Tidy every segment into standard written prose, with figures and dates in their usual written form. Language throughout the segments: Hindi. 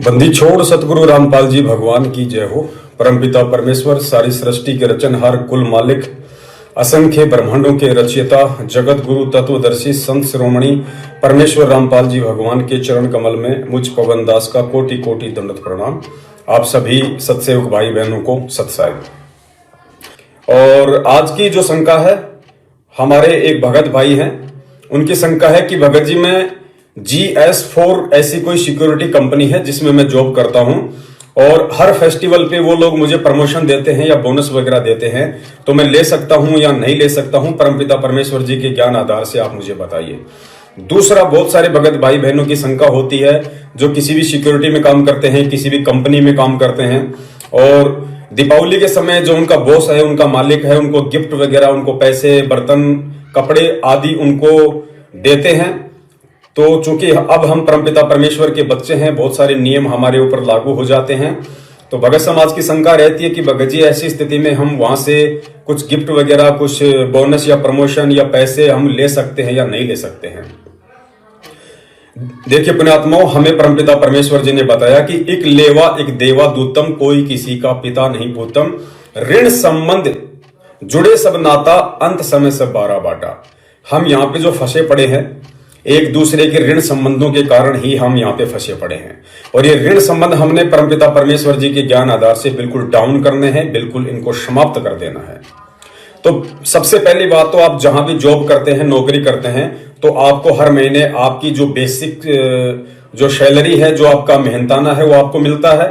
बंदी छोड़ सतगुरु रामपाल जी भगवान की जय हो। परमपिता परमेश्वर सारी सृष्टि के रचनहार, कुल मालिक, असंख्य ब्रह्मांडों के रचयिता, जगत गुरु तत्वदर्शी संत शिरोमणि परमेश्वर रामपाल जी भगवान के चरण कमल में मुझ पवन दास का कोटि कोटि दंडवत प्रणाम। आप सभी सत्सेवक भाई बहनों को सत्साई। और आज की जो शंका है, हमारे एक भगत भाई हैं, उनकी शंका है कि भगत जी मैं GS4 ऐसी कोई सिक्योरिटी कंपनी है जिसमें मैं जॉब करता हूं और हर फेस्टिवल पे वो लोग मुझे प्रमोशन देते हैं या बोनस वगैरह देते हैं, तो मैं ले सकता हूं या नहीं ले सकता हूं? परमपिता परमेश्वर जी के ज्ञान आधार से आप मुझे बताइए। दूसरा, बहुत सारे भगत भाई बहनों की शंका होती है जो किसी भी सिक्योरिटी में काम करते हैं, किसी भी कंपनी में काम करते हैं, और दीपावली के समय जो उनका बॉस है, उनका मालिक है, उनको गिफ्ट वगैरह, उनको पैसे, बर्तन, कपड़े आदि उनको देते हैं। तो चूंकि अब हम परमपिता परमेश्वर के बच्चे हैं, बहुत सारे नियम हमारे ऊपर लागू हो जाते हैं। तो भगत समाज की शंका रहती है कि भगत जी ऐसी स्थिति में हम वहां से कुछ गिफ्ट वगैरह, कुछ बोनस या प्रमोशन या पैसे हम ले सकते हैं या नहीं ले सकते हैं? देखिए पुण्यात्माओं, हमें परमपिता परमेश्वर जी ने बताया कि एक लेवा एक देवा दूतम, कोई किसी का पिता नहीं पूतम, ऋण संबंध जुड़े सब नाता, अंत समय सब बारह बाटा। हम यहाँ पे जो फंसे पड़े हैं, एक दूसरे के ऋण संबंधों के कारण ही हम यहाँ पे फंसे पड़े हैं, और ये ऋण संबंध हमने परमपिता परमेश्वर जी के ज्ञान आधार से बिल्कुल डाउन करने हैं, बिल्कुल इनको समाप्त कर देना है। तो सबसे पहली बात तो आप जहां भी जॉब करते हैं, नौकरी करते हैं, तो आपको हर महीने आपकी जो बेसिक जो सैलरी है, जो आपका मेहनताना है, वो आपको मिलता है।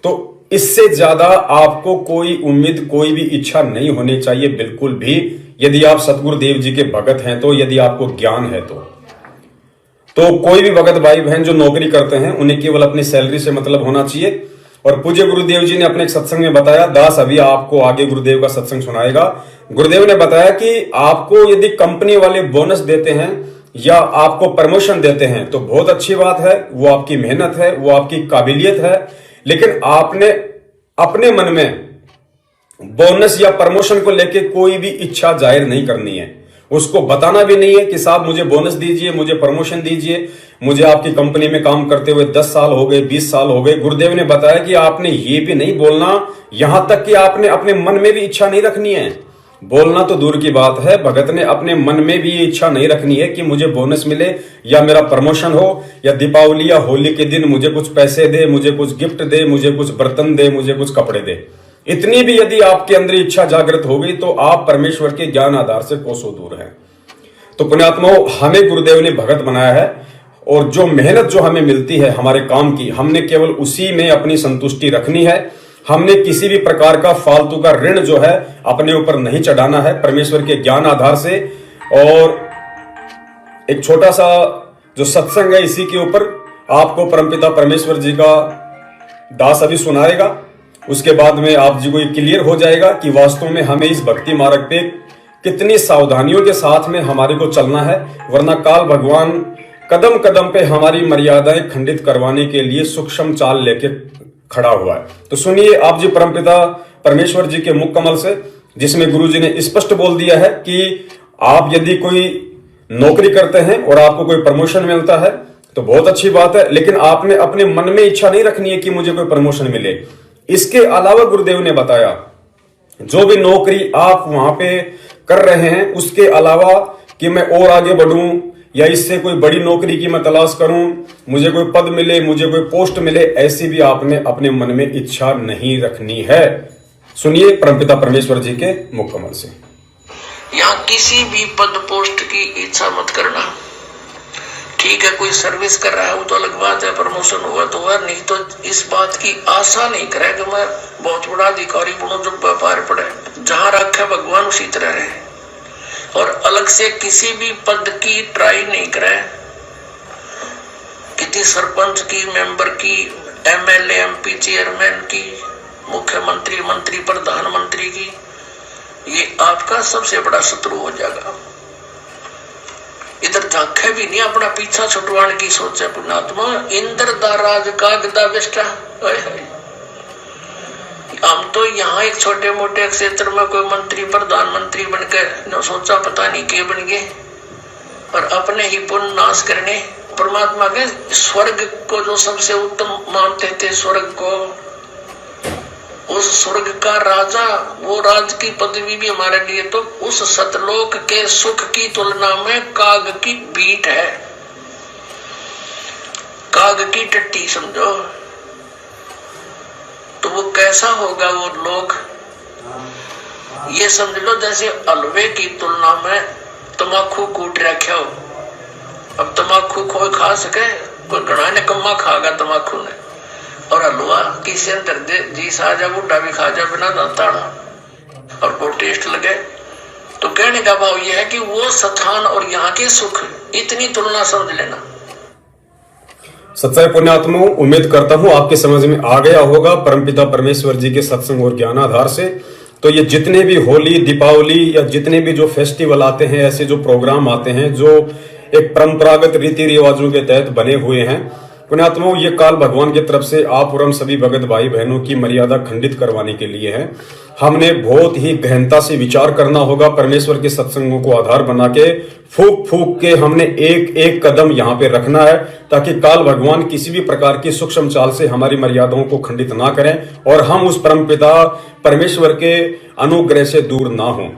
तो इससे ज्यादा आपको कोई उम्मीद, कोई भी इच्छा नहीं होनी चाहिए बिल्कुल भी, यदि आप सतगुरुदेव जी के भगत हैं तो, यदि आपको ज्ञान है तो कोई भी भगत भाई बहन जो नौकरी करते हैं उन्हें केवल अपनी सैलरी से मतलब होना चाहिए। और पूज्य गुरुदेव जी ने अपने एक सत्संग में बताया, दास अभी आपको आगे गुरुदेव का सत्संग सुनाएगा, गुरुदेव ने बताया कि आपको यदि कंपनी वाले बोनस देते हैं या आपको प्रमोशन देते हैं तो बहुत अच्छी बात है, वो आपकी मेहनत है, वो आपकी काबिलियत है, लेकिन आपने अपने मन में बोनस या प्रमोशन को लेके कोई भी इच्छा जाहिर नहीं करनी है। उसको बताना भी नहीं है कि साहब मुझे बोनस दीजिए, मुझे प्रमोशन दीजिए, मुझे आपकी कंपनी में काम करते हुए 10 साल हो गए, 20 साल हो गए। गुरुदेव ने बताया कि आपने ये भी नहीं बोलना, यहां तक कि आपने अपने मन में भी इच्छा नहीं रखनी है। बोलना तो दूर की बात है, भगत ने अपने मन में भी ये इच्छा नहीं रखनी है कि मुझे बोनस मिले या मेरा प्रमोशन हो, या दीपावली या होली के दिन मुझे कुछ पैसे दे, मुझे कुछ गिफ्ट दे, मुझे कुछ बर्तन दे, मुझे कुछ कपड़े दे। इतनी भी यदि आपके अंदर इच्छा जागृत हो गई तो आप परमेश्वर के ज्ञान आधार से कोसों दूर हैं। तो पुण्यात्माओं, हमें गुरुदेव ने भगत बनाया है, और जो मेहनत जो हमें मिलती है हमारे काम की, हमने केवल उसी में अपनी संतुष्टि रखनी है। हमने किसी भी प्रकार का फालतू का ऋण जो है अपने ऊपर नहीं चढ़ाना है परमेश्वर के ज्ञान आधार से। और एक छोटा सा जो सत्संग है, इसी के ऊपर आपको परमपिता परमेश्वर जी का दास अभी सुनाएगा। उसके बाद में आप जी को क्लियर हो जाएगा कि वास्तव में हमें इस भक्ति मार्ग पे कितनी सावधानियों के साथ में हमारे को चलना है, वरना काल भगवान कदम कदम पे हमारी मर्यादाएं खंडित करवाने के लिए सूक्ष्म चाल लेके खड़ा हुआ है। तो सुनिए आप जी परमपिता परमेश्वर जी के मुख कमल से, जिसमें गुरु जी ने स्पष्ट बोल दिया है कि आप यदि कोई नौकरी करते हैं और आपको कोई प्रमोशन मिलता है तो बहुत अच्छी बात है, लेकिन आपने अपने मन में इच्छा नहीं रखनी है कि मुझे कोई प्रमोशन मिले। इसके अलावा गुरुदेव ने बताया, जो भी नौकरी आप वहां पे कर रहे हैं, उसके अलावा कि मैं और आगे बढ़ूं या इससे कोई बड़ी नौकरी की मैं तलाश करूं, मुझे कोई पद मिले, मुझे कोई पोस्ट मिले, ऐसी भी आपने अपने मन में इच्छा नहीं रखनी है। सुनिए परमपिता परमेश्वर जी के मुख कमल से। यहाँ किसी भी पद पोस्ट की इच्छा मत करना। ठीक है, कोई सर्विस कर रहा है वो तो अलग बात है, प्रमोशन हुआ तो हुआ, नहीं तो इस बात की आशा नहीं करे कि मैं बहुत बड़ा अधिकारी बनूं, जो व्यापार पड़े। जहां रखे भगवान उसी तरह रहे, और अलग से किसी भी पद की ट्राई नहीं करे। किसी सरपंच की, मेंबर की, MLA MP चेयरमैन की, मुख्यमंत्री, मंत्री, प्रधानमंत्री की, ये आपका सबसे बड़ा शत्रु हो जाएगा। इधर झांके भी नहीं, अपना पीछा छुटवाने की सोचे पुण्यात्मा। इंद्र दा राज का गदा बेस्टा। हम तो यहाँ एक छोटे मोटे क्षेत्र में कोई मंत्री, प्रधानमंत्री बनकर न सोचा पता नहीं के बन गए, और अपने ही पुण्य नाश करने परमात्मा के स्वर्ग को जो सबसे उत्तम मानते थे, स्वर्ग को, उस स्वर्ग का राजा, वो राज की पदवी भी हमारे लिए तो उस सतलोक के सुख की तुलना में काग की बीट है, काग की टट्टी समझो। तो वो कैसा होगा वो लोग, ये समझ लो जैसे हलवे की तुलना में तम्बाकू कूट रखे हो। अब तम्बाकू कोई खा सके, कोई घना निकम्मा खागा तम्बाकू ने, और हलवा किसी अंदर दे जी सा जा बूढ़ा भी खा जा बिना दाता और वो टेस्ट लगे। तो कहने का भाव यह है कि वो स्थान और यहाँ के सुख, इतनी तुलना समझ लेना। सच्चाई पुण्यात्माओं, उम्मीद करता हूं आपके समझ में आ गया होगा परमपिता परमेश्वर जी के सत्संग और ज्ञानाधार से। तो ये जितने भी होली, दीपावली या जितने भी जो फेस्टिवल आते हैं, ऐसे जो प्रोग्राम आते हैं जो एक परंपरागत रीति रिवाजों के तहत बने हुए हैं, पुण्यात्माओं, ये काल भगवान की तरफ से आप और हम सभी भगत भाई बहनों की मर्यादा खंडित करवाने के लिए है। हमने बहुत ही गहनता से विचार करना होगा, परमेश्वर के सत्संगों को आधार बना के फूक फूक के हमने एक एक कदम यहाँ पे रखना है, ताकि काल भगवान किसी भी प्रकार की सूक्ष्म चाल से हमारी मर्यादाओं को खंडित ना करें और हम उस परमपिता परमेश्वर के अनुग्रह से दूर ना हों।